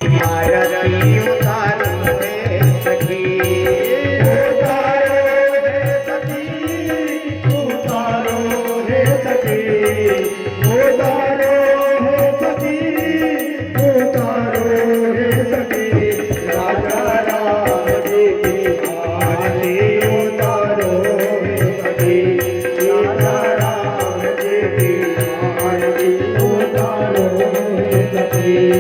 आरती उतारो हे सखी, उतारो हे सखी, उतारो हे सखी, उतारो हे सखी, उतारो हे सखी, राजा राम जी की आरती उतारो हे सखी, राजा राम जी की आरती उतारो हे सखी।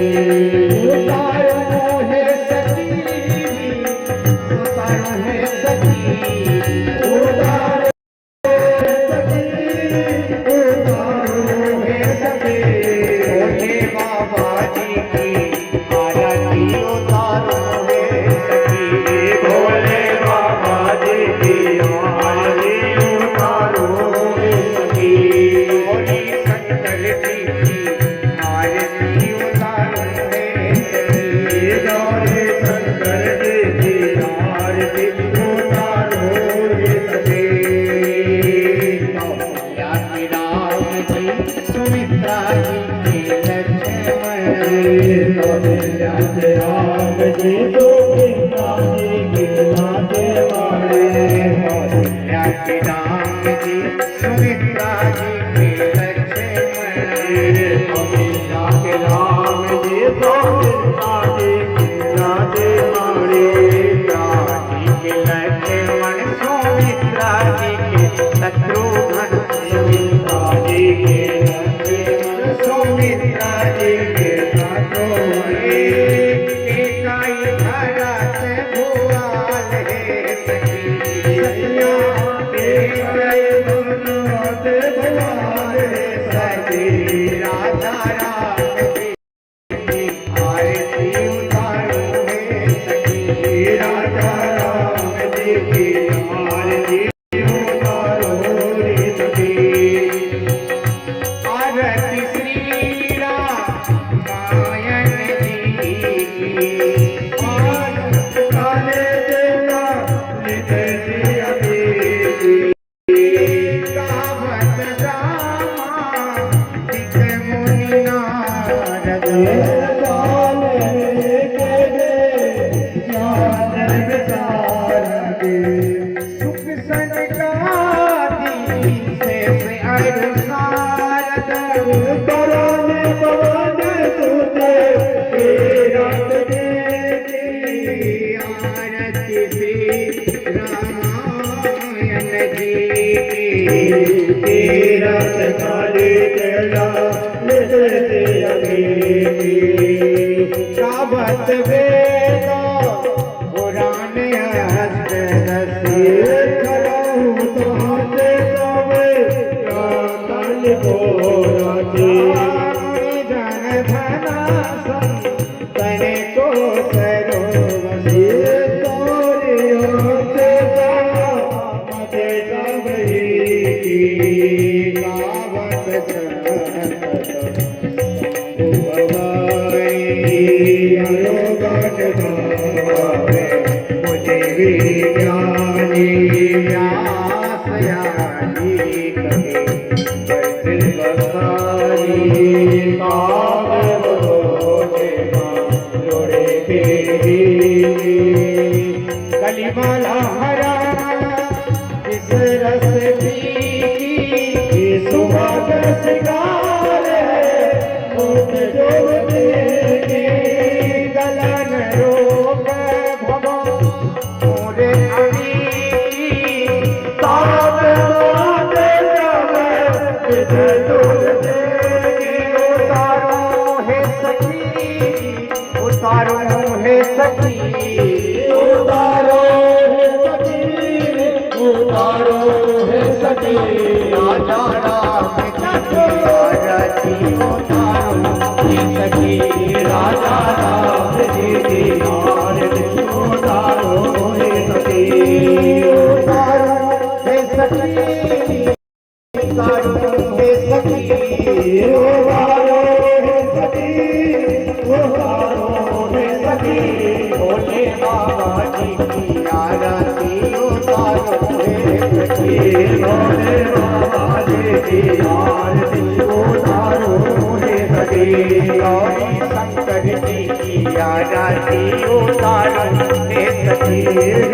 गौरी शंकर जी की आरती उतारो हे सखी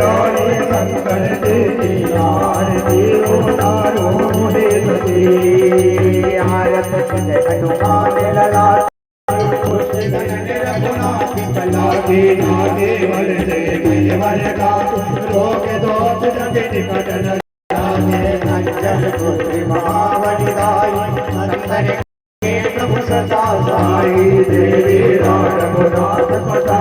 गौरी शंकर जी आरती उतारो हे सखी आरत हनुमान लला लागे नागे वर से वर का रोग दोष जग निकट न अंजन पुत्री महावली गाई अंदर के प्रभु सदा साई देवी रघुनाथ पता